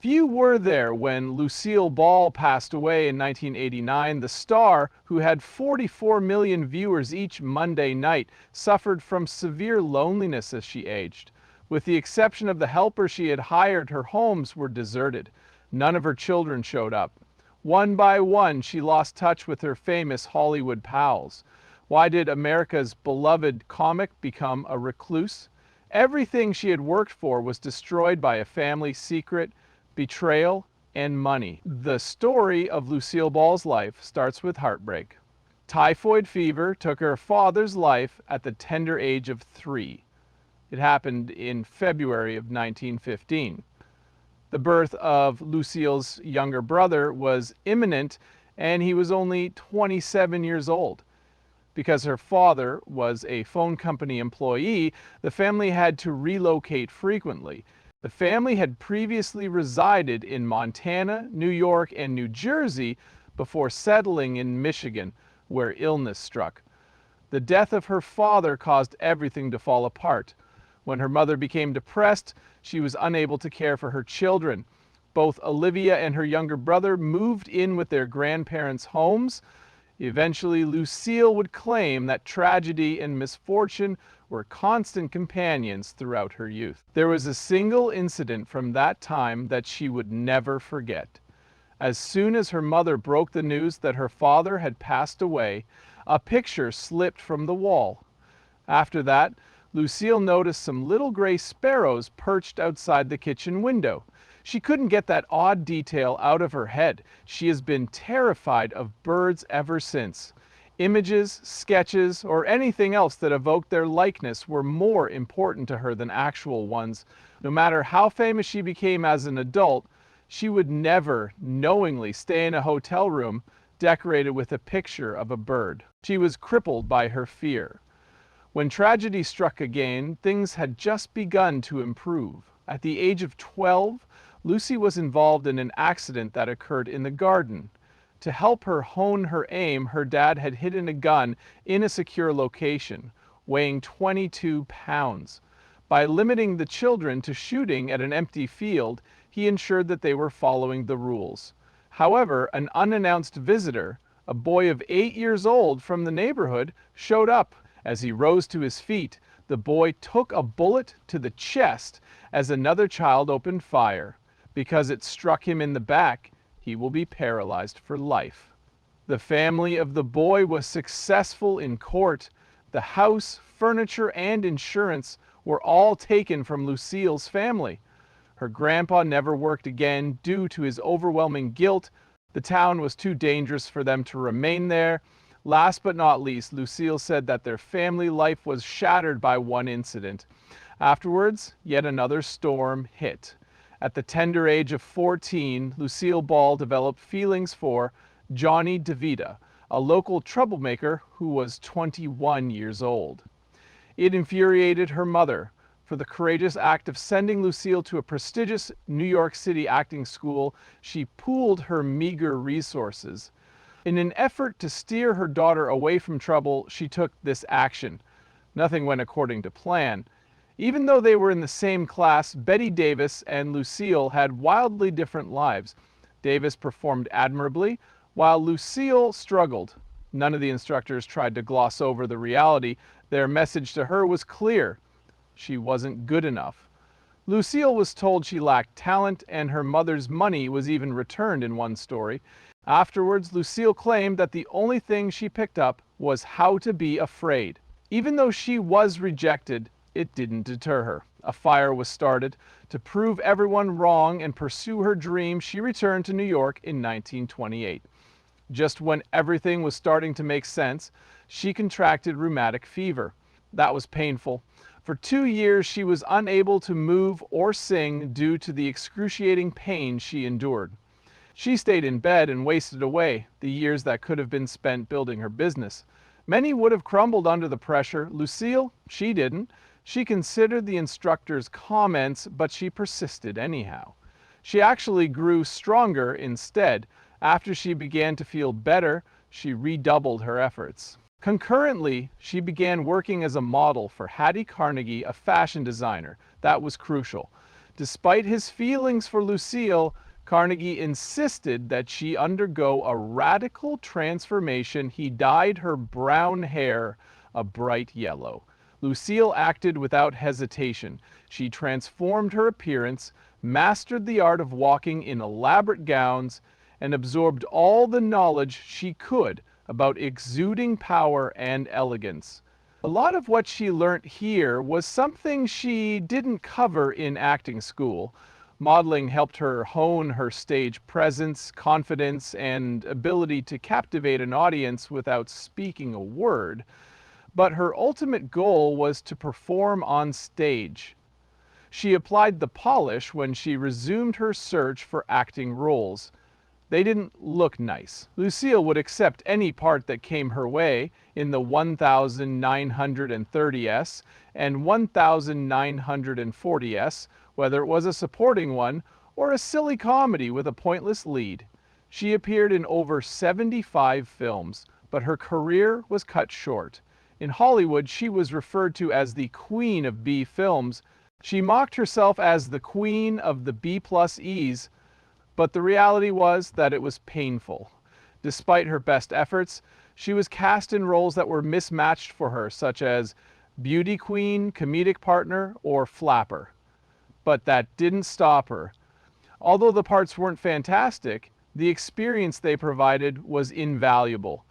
Few were there when Lucille Ball passed away in 1989. The star, who had 44 million viewers each Monday night, suffered from severe loneliness as she aged. With the exception of the helpers she had hired, her homes were deserted. None of her children showed up. One by one, she lost touch with her famous Hollywood pals. Why did America's beloved comic become a recluse? Everything she had worked for was destroyed by a family secret, betrayal, and money. The story of Lucille Ball's life starts with heartbreak. Typhoid fever took her father's life at the tender age of 3. It happened in February of 1915. The birth of Lucille's younger brother was imminent, and he was only 27 years old. Because her father was a phone company employee, the family had to relocate frequently. The family had previously resided in Montana, New York, and New Jersey before settling in Michigan, where illness struck. The death of her father caused everything to fall apart. When her mother became depressed, she was unable to care for her children. Both Olivia and her younger brother moved in with their grandparents' homes. Eventually, Lucille would claim that tragedy and misfortune were constant companions throughout her youth. There was a single incident from that time that she would never forget. As soon as her mother broke the news that her father had passed away, a picture slipped from the wall. After that, Lucille noticed some little gray sparrows perched outside the kitchen window. She couldn't get that odd detail out of her head. She has been terrified of birds ever since. Images, sketches, or anything else that evoked their likeness were more important to her than actual ones. No matter how famous she became as an adult, she would never knowingly stay in a hotel room decorated with a picture of a bird. She was crippled by her fear. When tragedy struck again, things had just begun to improve. At the age of 12, Lucy was involved in an accident that occurred in the garden. To help her hone her aim, her dad had hidden a gun in a secure location, weighing 22 pounds. By limiting the children to shooting at an empty field, he ensured that they were following the rules. However, an unannounced visitor, a boy of 8 years old from the neighborhood, showed up. As he rose to his feet, the boy took a bullet to the chest as another child opened fire. Because it struck him in the back, he will be paralyzed for life. The family of the boy was successful in court. The house, furniture, and insurance were all taken from Lucille's family. Her grandpa never worked again due to his overwhelming guilt. The town was too dangerous for them to remain there. Last but not least, Lucille said that their family life was shattered by one incident. Afterwards, yet another storm hit. At the tender age of 14, Lucille Ball developed feelings for Johnny DeVita, a local troublemaker who was 21 years old. It infuriated her mother. For the courageous act of sending Lucille to a prestigious New York City acting school, she pooled her meager resources. In an effort to steer her daughter away from trouble, she took this action. Nothing went according to plan. Even though they were in the same class, Betty Davis and Lucille had wildly different lives. Davis performed admirably, while Lucille struggled. None of the instructors tried to gloss over the reality. Their message to her was clear. She wasn't good enough. Lucille was told she lacked talent, and her mother's money was even returned in one story. Afterwards, Lucille claimed that the only thing she picked up was how to be afraid. Even though she was rejected, it didn't deter her. A fire was started. To prove everyone wrong and pursue her dream, she returned to New York in 1928. Just when everything was starting to make sense, she contracted rheumatic fever. That was painful. For 2 years, she was unable to move or sing due to the excruciating pain she endured. She stayed in bed and wasted away the years that could have been spent building her business. Many would have crumbled under the pressure. Lucille, she didn't. She considered the instructor's comments, but she persisted anyhow. She actually grew stronger instead. After she began to feel better, she redoubled her efforts. Concurrently, she began working as a model for Hattie Carnegie, a fashion designer. That was crucial. Despite his feelings for Lucille, Carnegie insisted that she undergo a radical transformation. He dyed her brown hair a bright yellow. Lucille acted without hesitation. She transformed her appearance, mastered the art of walking in elaborate gowns, and absorbed all the knowledge she could about exuding power and elegance. A lot of what she learnt here was something she didn't cover in acting school. Modeling helped her hone her stage presence, confidence, and ability to captivate an audience without speaking a word. But her ultimate goal was to perform on stage. She applied the polish when she resumed her search for acting roles. They didn't look nice. Lucille would accept any part that came her way in the 1930s and 1940s, whether it was a supporting one or a silly comedy with a pointless lead. She appeared in over 75 films, but her career was cut short. In Hollywood, she was referred to as the Queen of B films. She mocked herself as the Queen of the B+Es, but the reality was that it was painful. Despite her best efforts, she was cast in roles that were mismatched for her, such as beauty queen, comedic partner, or flapper. But that didn't stop her. Although the parts weren't fantastic, the experience they provided was invaluable.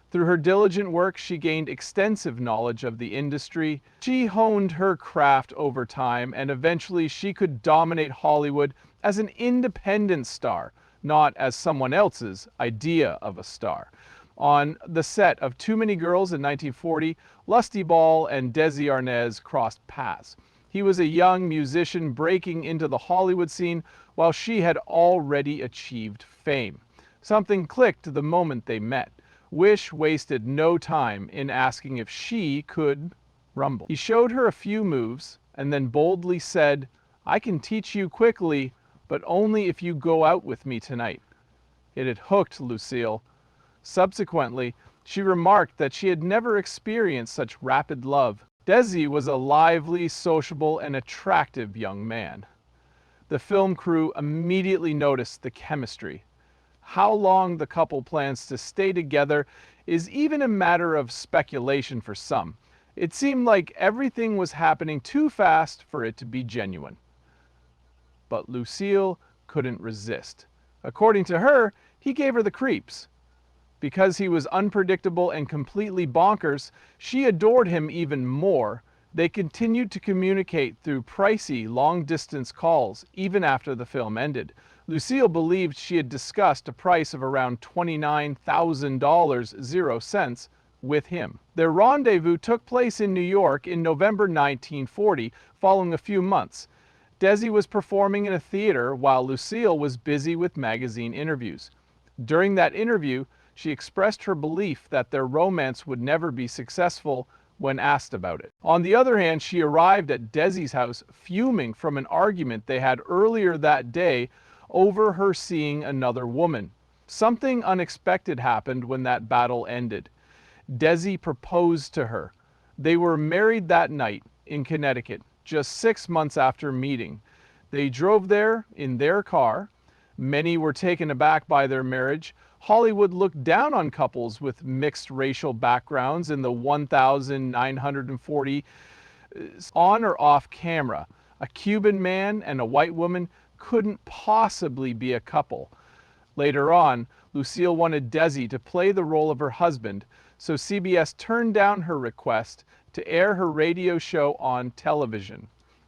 Through her diligent work, she gained extensive knowledge of the industry. She honed her craft over time, and eventually she could dominate Hollywood as an independent star, not as someone else's idea of a star. On the set of Too Many Girls in 1940, Lucille Ball and Desi Arnaz crossed paths. He was a young musician breaking into the Hollywood scene while she had already achieved fame. Something clicked the moment they met. Wish wasted no time in asking if she could rumble. He showed her a few moves and then boldly said, "I can teach you quickly, but only if you go out with me tonight." It had hooked Lucille. Subsequently, she remarked that she had never experienced such rapid love. Desi was a lively, sociable, and attractive young man. The film crew immediately noticed the chemistry. How long the couple plans to stay together is even a matter of speculation for some. It seemed like everything was happening too fast for it to be genuine. But Lucille couldn't resist. According to her, he gave her the creeps. Because he was unpredictable and completely bonkers, she adored him even more. They continued to communicate through pricey, long-distance calls, even after the film ended. Lucille believed she had discussed a price of around $29,000, 0 cents, with him. Their rendezvous took place in New York in November 1940, following a few months. Desi was performing in a theater while Lucille was busy with magazine interviews. During that interview, she expressed her belief that their romance would never be successful when asked about it. On the other hand, she arrived at Desi's house fuming from an argument they had earlier that day over her seeing another woman. Something unexpected happened when that battle ended. Desi proposed to her. They were married that night in Connecticut, just 6 months after meeting. They drove there in their car. Many were taken aback by their marriage. Hollywood looked down on couples with mixed racial backgrounds in the 1940s on or off camera. A Cuban man and a white woman couldn't possibly be a couple. Later on, Lucille wanted Desi to play the role of her husband, so CBS turned down her request to air her radio show on television.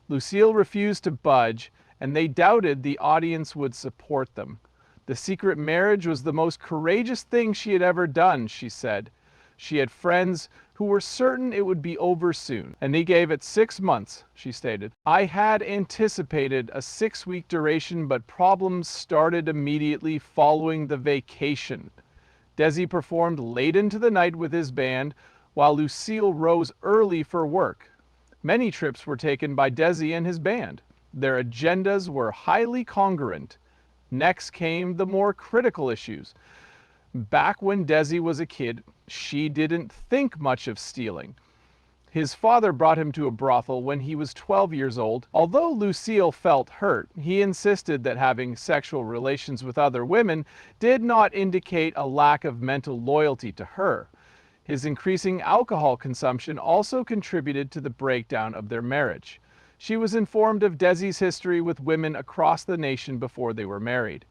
Lucille refused to budge, and they doubted the audience would support them. The secret marriage was the most courageous thing she had ever done, she said. She had friends who were certain it would be over soon, and they gave it 6 months, she stated. "I had anticipated a 6-week duration, but problems started immediately following the vacation." Desi performed late into the night with his band, while Lucille rose early for work. Many trips were taken by Desi and his band. Their agendas were highly congruent. Next came the more critical issues. Back when Desi was a kid, she didn't think much of stealing. His father brought him to a brothel when he was 12 years old. Although Lucille felt hurt, he insisted that having sexual relations with other women did not indicate a lack of mental loyalty to her. His increasing alcohol consumption also contributed to the breakdown of their marriage. She was informed of Desi's history with women across the nation before they were married.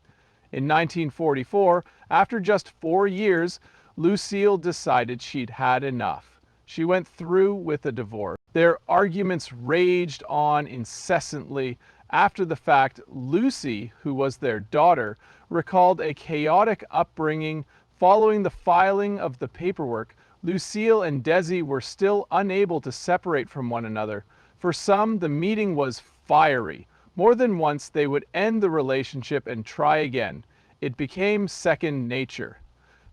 In 1944, after just 4 years, Lucille decided she'd had enough. She went through with a divorce. Their arguments raged on incessantly. After the fact, Lucy, who was their daughter, recalled a chaotic upbringing. Following the filing of the paperwork, Lucille and Desi were still unable to separate from one another. For some, the meeting was fiery. More than once, they would end the relationship and try again. It became second nature.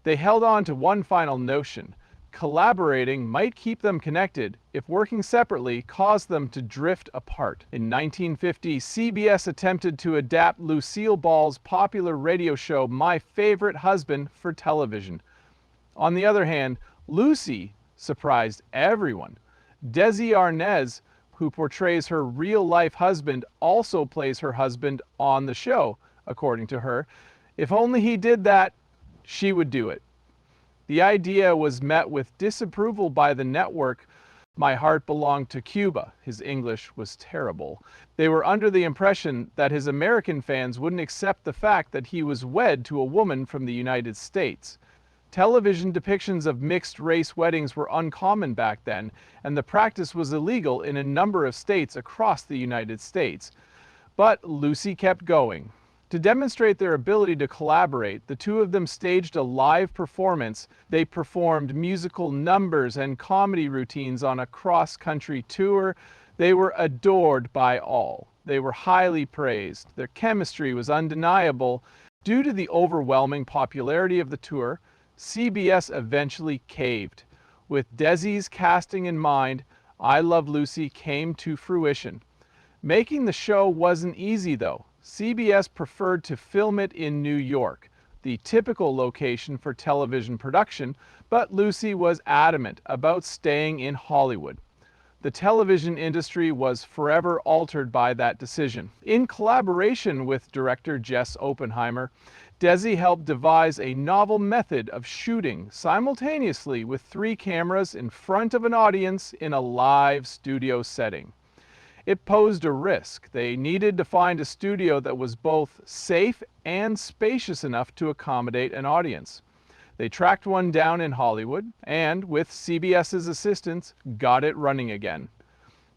They held on to one final notion. Collaborating might keep them connected if working separately caused them to drift apart. In 1950, CBS attempted to adapt Lucille Ball's popular radio show My Favorite Husband for television. On the other hand, Lucy surprised everyone. Desi Arnaz, who portrays her real-life husband, also plays her husband on the show, according to her. If only he did that, she would do it. The idea was met with disapproval by the network. My heart belonged to Cuba. His English was terrible. They were under the impression that his American fans wouldn't accept the fact that he was wed to a woman from the United States. Television depictions of mixed-race weddings were uncommon back then, and the practice was illegal in a number of states across the United States. But Lucy kept going. To demonstrate their ability to collaborate, the two of them staged a live performance. They performed musical numbers and comedy routines on a cross-country tour. They were adored by all. They were highly praised. Their chemistry was undeniable. Due to the overwhelming popularity of the tour, CBS eventually caved. With Desi's casting in mind, I Love Lucy came to fruition. Making the show wasn't easy though. CBS preferred to film it in New York, the typical location for television production, but Lucy was adamant about staying in Hollywood. The television industry was forever altered by that decision. In collaboration with director Jess Oppenheimer, Desi helped devise a novel method of shooting simultaneously with 3 cameras in front of an audience in a live studio setting. It posed a risk. They needed to find a studio that was both safe and spacious enough to accommodate an audience. They tracked one down in Hollywood and, with CBS's assistance, got it running again.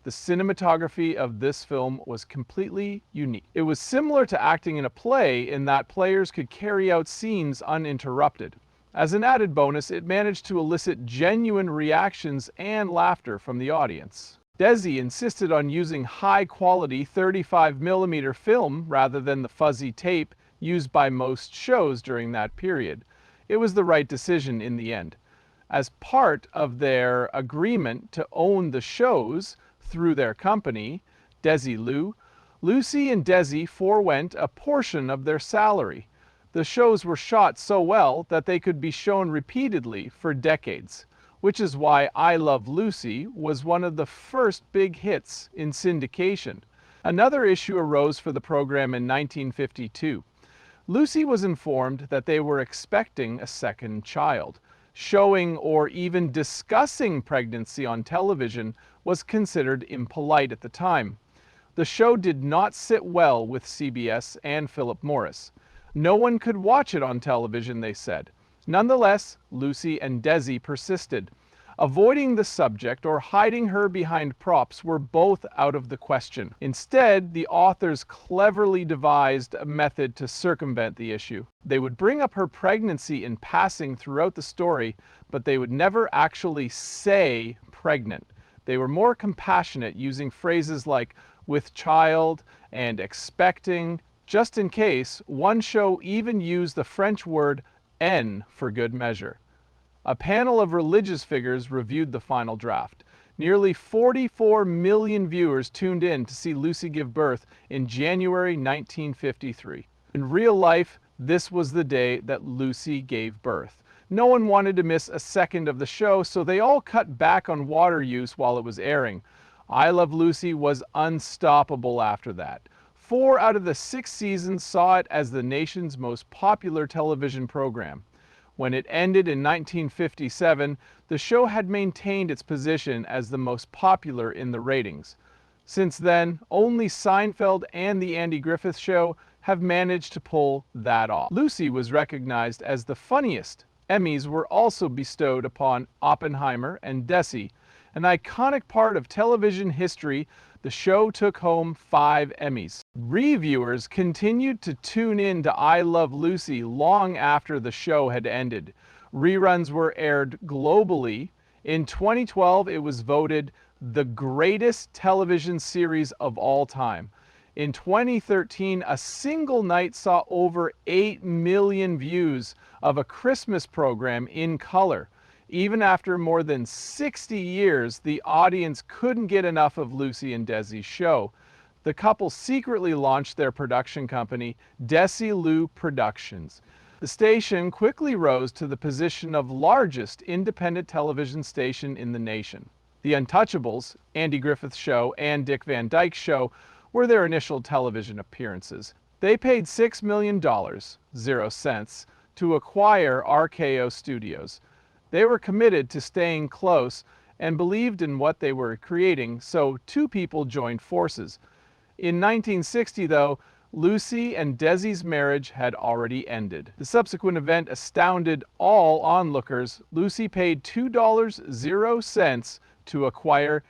The cinematography of this film was completely unique. It was similar to acting in a play in that players could carry out scenes uninterrupted. As an added bonus, it managed to elicit genuine reactions and laughter from the audience. Desi insisted on using high-quality 35mm film rather than the fuzzy tape used by most shows during that period. It was the right decision in the end. As part of their agreement to own the shows through their company, Desilu, Lucy and Desi forewent a portion of their salary. The shows were shot so well that they could be shown repeatedly for decades, which is why I Love Lucy was one of the first big hits in syndication. Another issue arose for the program in 1952. Lucy was informed that they were expecting a second child. Showing or even discussing pregnancy on television was considered impolite at the time. The show did not sit well with CBS and Philip Morris. No one could watch it on television, they said. Nonetheless, Lucy and Desi persisted. Avoiding the subject or hiding her behind props were both out of the question. Instead, the authors cleverly devised a method to circumvent the issue. They would bring up her pregnancy in passing throughout the story, but they would never actually say pregnant. They were more compassionate, using phrases like with child and expecting. Just in case, one show even used the French word en for good measure. A panel of religious figures reviewed the final draft. Nearly 44 million viewers tuned in to see Lucy give birth in January 1953. In real life, this was the day that Lucy gave birth. No one wanted to miss a second of the show, so they all cut back on water use while it was airing. I Love Lucy was unstoppable after that. 4 out of the 6 seasons saw it as the nation's most popular television program. When it ended in 1957, the show had maintained its position as the most popular in the ratings. Since then, only Seinfeld and The Andy Griffith Show have managed to pull that off. Lucy was recognized as the funniest. Emmys were also bestowed upon Oppenheimer and Desi. An iconic part of television history, the show took home 5 Emmys. Reviewers continued to tune in to I Love Lucy long after the show had ended. Reruns were aired globally. In 2012, it was voted the greatest television series of all time. In 2013, a single night saw over 8 million views of a Christmas program in color. Even after more than 60 years, the audience couldn't get enough of Lucy and Desi's show. The couple secretly launched their production company, Desi-Lu Productions. The station quickly rose to the position of largest independent television station in the nation. The Untouchables, Andy Griffith Show, and Dick Van Dyke Show were their initial television appearances. They paid $6 million, 0 cents, to acquire RKO Studios. They were committed to staying close and believed in what they were creating, so 2 people joined forces. In 1960, though, Lucy and Desi's marriage had already ended. The subsequent event astounded all onlookers. Lucy paid $2.00 to acquire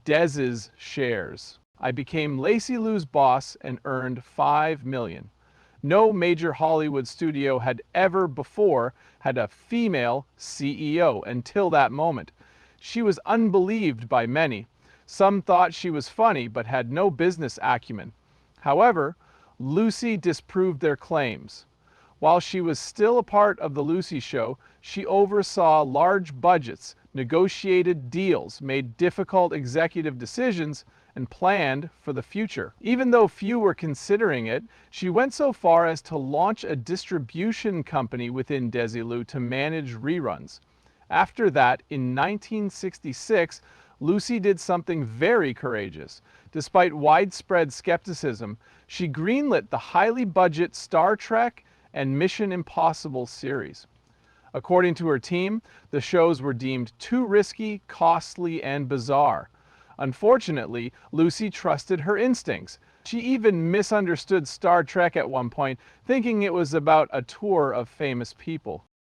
Desi's shares. I became Lacy Lou's boss and earned $5 million. No major Hollywood studio had ever before had a female CEO until that moment. She was unbelieved by many. Some thought she was funny but had no business acumen. However, Lucy disproved their claims. While she was still a part of The Lucy Show, she oversaw large budgets, negotiated deals, made difficult executive decisions, and planned for the future. Even though few were considering it, she went so far as to launch a distribution company within Desi-Lu to manage reruns. After that, in 1966, Lucy did something very courageous. Despite widespread skepticism, she greenlit the highly budget Star Trek and Mission Impossible series. According to her team, the shows were deemed too risky, costly, and bizarre. Unfortunately, Lucy trusted her instincts. She even misunderstood Star Trek at one point, thinking it was about a tour of famous people.